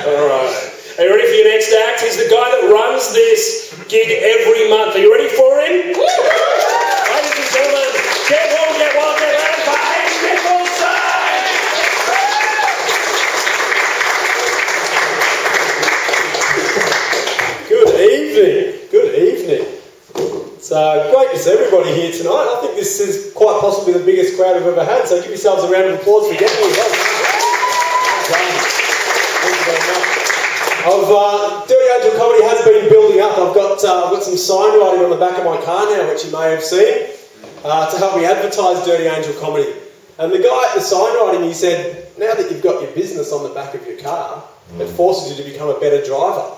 All right. Are you ready for your next act? He's the guy that runs this gig every month. Are you ready for him? Ladies and gentlemen, get warm, get wild, get loud for Aidan Nicolson! Good evening. Good evening. It's great to see everybody here tonight. I think this is quite possibly the biggest crowd we've ever had, so give yourselves a round of applause for getting here. Thank you very much. Dirty Angel Comedy has been building up. I've got some sign writing on the back of my car now, which you may have seen, to help me advertise Dirty Angel Comedy. And the guy at the sign writing, he said, now that you've got your business on the back of your car, it forces you to become a better driver.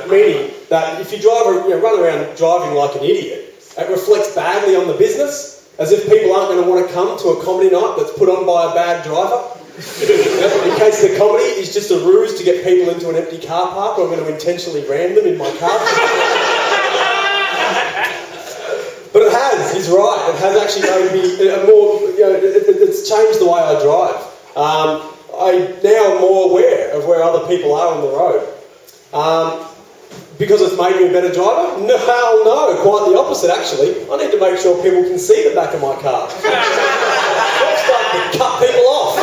Meaning that if you run around driving like an idiot, it reflects badly on the business, as if people aren't going to want to come to a comedy night that's put on by a bad driver. In case the comedy is just a ruse to get people into an empty car park, or I'm going to intentionally ram them in my car. But it has, he's right, it has actually made me more, it's changed the way I drive. I now am more aware of where other people are on the road. Because it's made me a better driver? No, quite the opposite actually. I need to make sure people can see the back of my car. I'm starting to cut people off.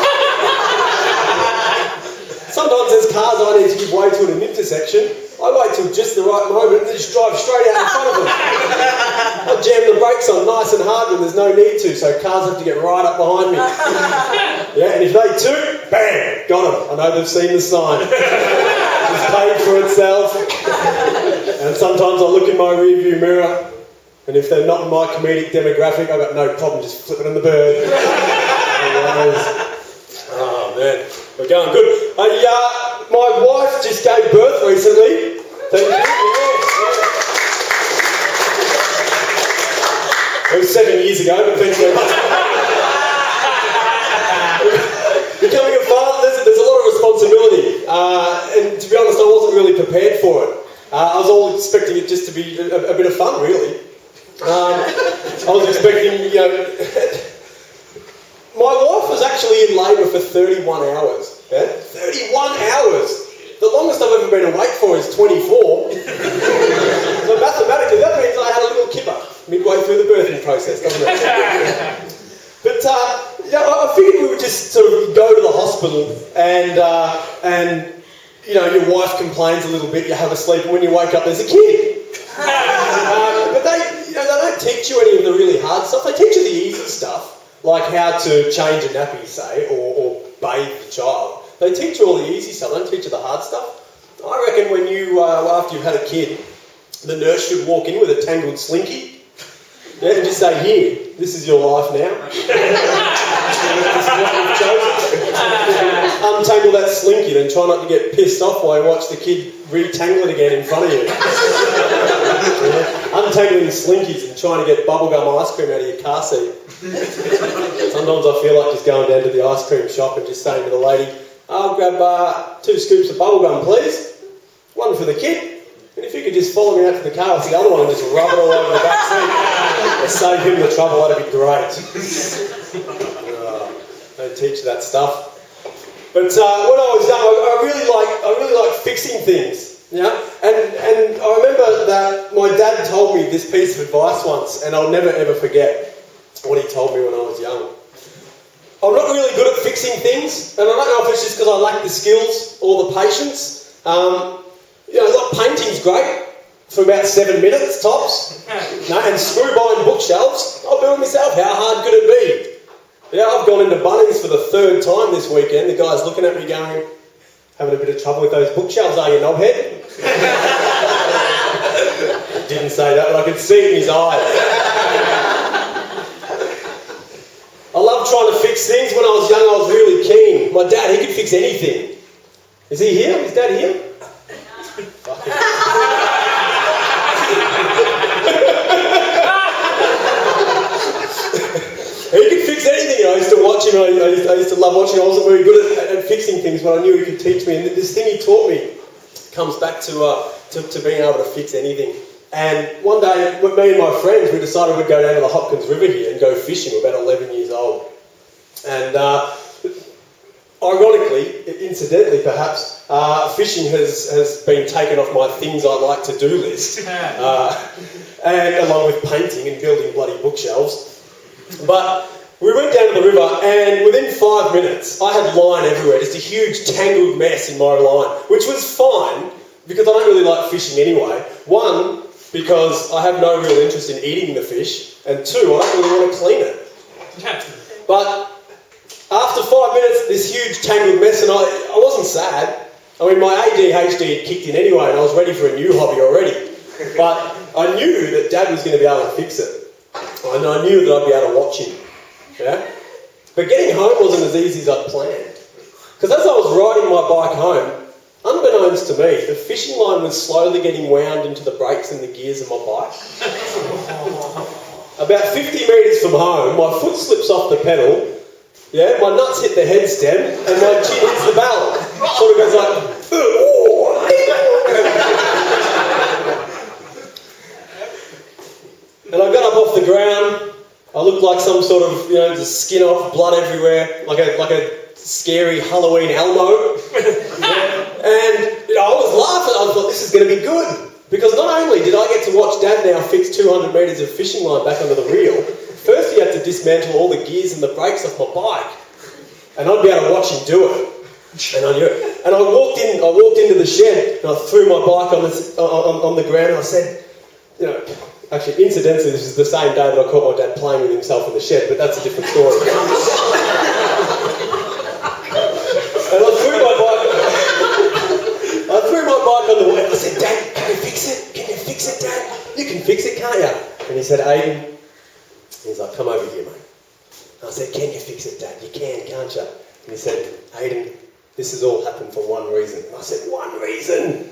Sometimes there's cars I need to give way to at an intersection. I wait till just the right moment and then just drive straight out in front of them. I jam the brakes on nice and hard when there's no need to, so cars have to get right up behind me. Yeah, and if they toot, bam, got them. I know they've seen the sign. It's paid for itself. And sometimes I look in my rearview mirror, and if they're not in my comedic demographic, I've got no problem just flipping in the bird. Oh man, we're going good. My wife just gave birth recently. Thank you. It was 7 years ago, but thanks very much. Becoming a father, there's a lot of responsibility, and to be honest, I wasn't really prepared for it. I was all expecting it just to be a bit of fun, really. I was expecting, my wife was actually in labour for 31 hours. Yeah? 31 hours! The longest I've ever been awake for is 24. So mathematically, that means I had a little kipper midway through the birthing process, doesn't it? But I figured we would just sort of go to the hospital and your wife complains a little bit, you have a sleep, and when you wake up, there's a kid. But they don't teach you any of the really hard stuff. They teach you the easy stuff, like how to change a nappy, say, or bathe the child. They teach you all the easy stuff. They don't teach you the hard stuff. I reckon when you, after you've had a kid, the nurse should walk in with a tangled slinky. Yeah, and just say, here, this is your life now. This is what you've chosen. Untangle that slinky and try not to get pissed off while you watch the kid retangle it again in front of you. Yeah. Untangling slinkies and trying to get bubblegum ice cream out of your car seat. Sometimes I feel like just going down to the ice cream shop and just saying to the lady, I'll grab 2 scoops of bubblegum, please. One for the kid. And if you could just follow me out to the car with the other one and just rub it all over the back seat, or save him the trouble, that'd be great. Don't teach that stuff. But when I was young, I really like fixing things. Yeah, and I remember that my dad told me this piece of advice once, and I'll never ever forget what he told me when I was young. I'm not really good at fixing things, and I don't know if it's just because I lack the skills or the patience. Painting's great for about 7 minutes tops. And screw buying bookshelves, I'll build myself. How hard could it be? Yeah, I've gone into Bunnings for the 3rd time this weekend. The guy's looking at me going, having a bit of trouble with those bookshelves, are you, knobhead? He didn't say that, but I could see it in his eyes. I loved trying to fix things. When I was young, I was really keen. My dad, he could fix anything. Is he here? Is Dad here? He could fix anything. I used to watch him. I used to love watching him. I wasn't very good at fixing things, but I knew he could teach me. And this thing he taught me comes back to being able to fix anything. And one day, me and my friends, we decided we'd go down to the Hopkins River here and go fishing. We're about 11 years old. And ironically, incidentally perhaps, fishing has been taken off my things I like to do list, and along with painting and building bloody bookshelves. But we went down to the river, and within 5 minutes, I had line everywhere, just a huge tangled mess in my line, which was fine, because I don't really like fishing anyway. One, because I have no real interest in eating the fish, and two, I don't really want to clean it. But after 5 minutes, this huge tangled mess, and I wasn't sad. I mean, my ADHD had kicked in anyway, and I was ready for a new hobby already. But I knew that Dad was going to be able to fix it, and I knew that I'd be able to watch him. Yeah? But getting home wasn't as easy as I'd planned. Because as I was riding my bike home, unbeknownst to me, the fishing line was slowly getting wound into the brakes and the gears of my bike. About 50 metres from home, my foot slips off the pedal, yeah, my nuts hit the head stem, and my chin hits the barrel. Sort of goes like, and I got up off the ground. I looked like some sort of, just skin off, blood everywhere, like a scary Halloween Elmo. And I was laughing. I thought, this is going to be good. Because not only did I get to watch Dad now fix 200 metres of fishing line back under the reel, first he had to dismantle all the gears and the brakes off my bike. And I'd be able to watch him do it. And I knew it. And I walked into the shed and I threw my bike on the ground and I said, actually, incidentally, this is the same day that I caught my dad playing with himself in the shed, but that's a different story. And I threw my bike on the way. I said, Dad, can you fix it? Can you fix it, Dad? You can fix it, can't you? And he said, Aidan, he's like, come over here, mate. And I said, can you fix it, Dad? You can, can't you? And he said, Aidan, this has all happened for one reason. And I said, one reason?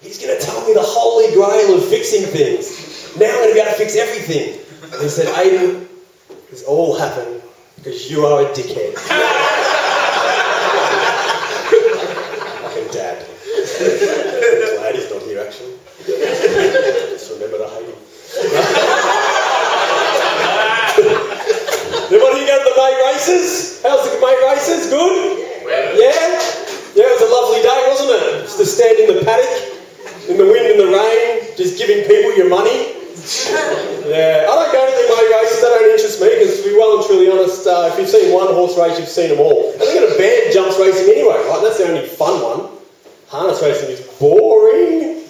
He's going to tell me the holy grail of fixing things. Now I'm going to be able to fix everything. And he said, Aidan, this all happened because you are a dickhead. Fucking Dad. I'm glad he's not here, actually. Just remember to hate him. Everybody go to the May races? How's the May races? Good? Yeah? Yeah, it was a lovely day, wasn't it? Just to stand in the paddock, in the wind and the rain, just giving people your money. Yeah, I don't go to the May races, they don't interest me, because to be well and truly honest, if you've seen one horse race, you've seen them all. And they're going to ban jumps racing anyway, right? That's the only fun one. Harness racing is boring.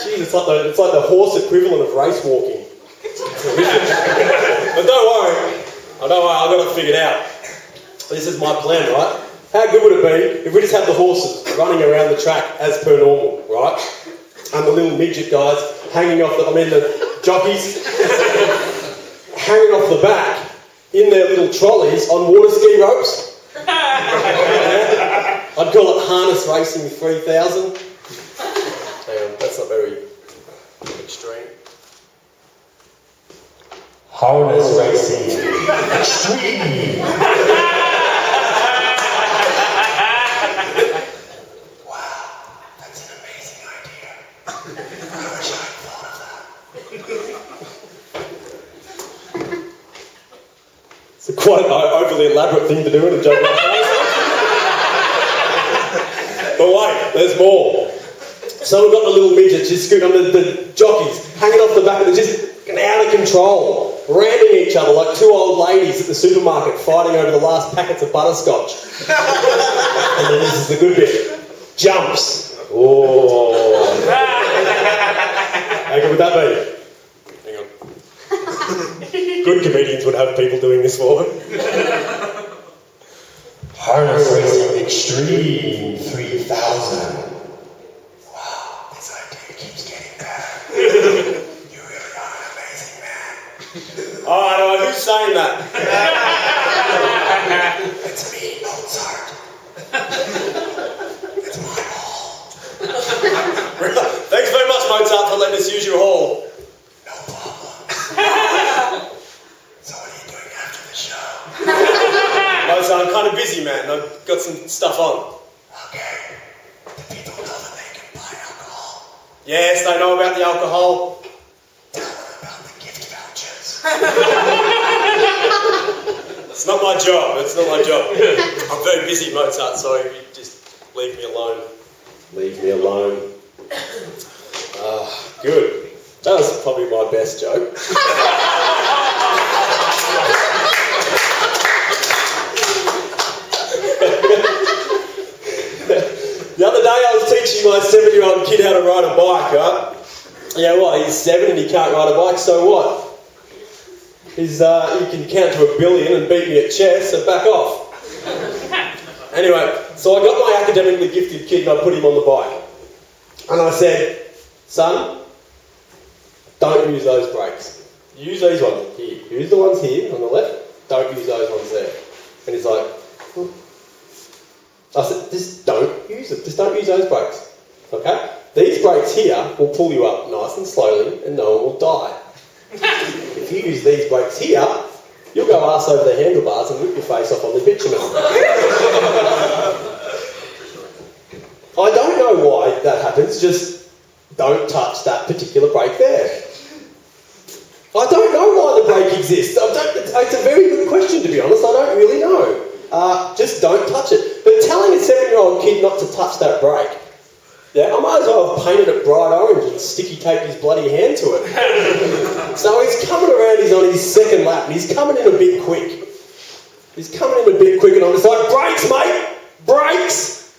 Jeez, it's like the horse equivalent of race walking. But don't worry, I've got it figured out. This is my plan, right? How good would it be if we just had the horses running around the track as per normal, right? And the little midget guys hanging off the jockeys hanging off the back in their little trolleys on water ski ropes. I'd call it Harness Racing 3000. That's not very extreme. Harness Racing Extreme. It's quite an overly elaborate thing to do in a joke like that. But wait, there's more. So we've got the little midgets just scooting on the jockeys, hanging off the back of just out of control, ramming each other like two old ladies at the supermarket fighting over the last packets of butterscotch. And then this is the good bit. Jumps. Oh. How good would that be? Hang on. Good comedians would have people doing this for them. Harness Racing Extreme 3000. Wow, this idea keeps getting better. You really are an amazing man. Oh, who's saying that? It's me, Mozart. It's my hall. Thanks very much, Mozart, for letting us use your hall. No problem. So what are you doing after the show? Mozart, I'm kind of busy, man. I've got some stuff on. Okay. Do people know that they can buy alcohol? Yes, they know about the alcohol. Tell them about the gift vouchers. It's not my job. It's not my job. I'm very busy, Mozart, so you just leave me alone. Leave me alone. Good. That was probably my best joke. The other day I was teaching my 7-year-old kid how to ride a bike, right? Yeah, what? He's 7 and he can't ride a bike, so what? He can count to 1 billion and beat me at chess, so back off. Anyway, so I got my academically gifted kid and I put him on the bike. And I said, son, don't use those brakes. Use these ones here. Use the ones here on the left. Don't use those ones there. And he's like, I said, just don't use it. Just don't use those brakes. Okay? These brakes here will pull you up nice and slowly and no one will die. If you use these brakes here, you'll go arse over the handlebars and whip your face off on the bitumen. I don't know why that happens, just don't touch that particular brake there. I don't know why the brake exists. It's a very good question, to be honest. I don't really know. Just don't touch it. But telling a 7-year-old kid not to touch that brake, yeah, I might as well have painted it bright orange and sticky taped his bloody hand to it. So he's coming around, he's on his second lap, and he's coming in a bit quick. He's coming in a bit quick, and I'm just like, brakes, mate! Brakes!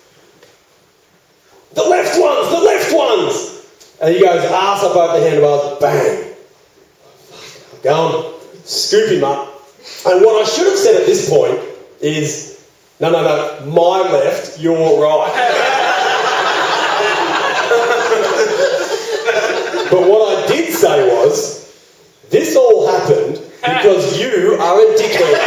The left ones! The left ones! And he goes arse up over the handlebars, bang! Go on, scoop him up. And what I should have said at this point is, no, my left, your right. But what I did say was, this all happened because you are a dickhead.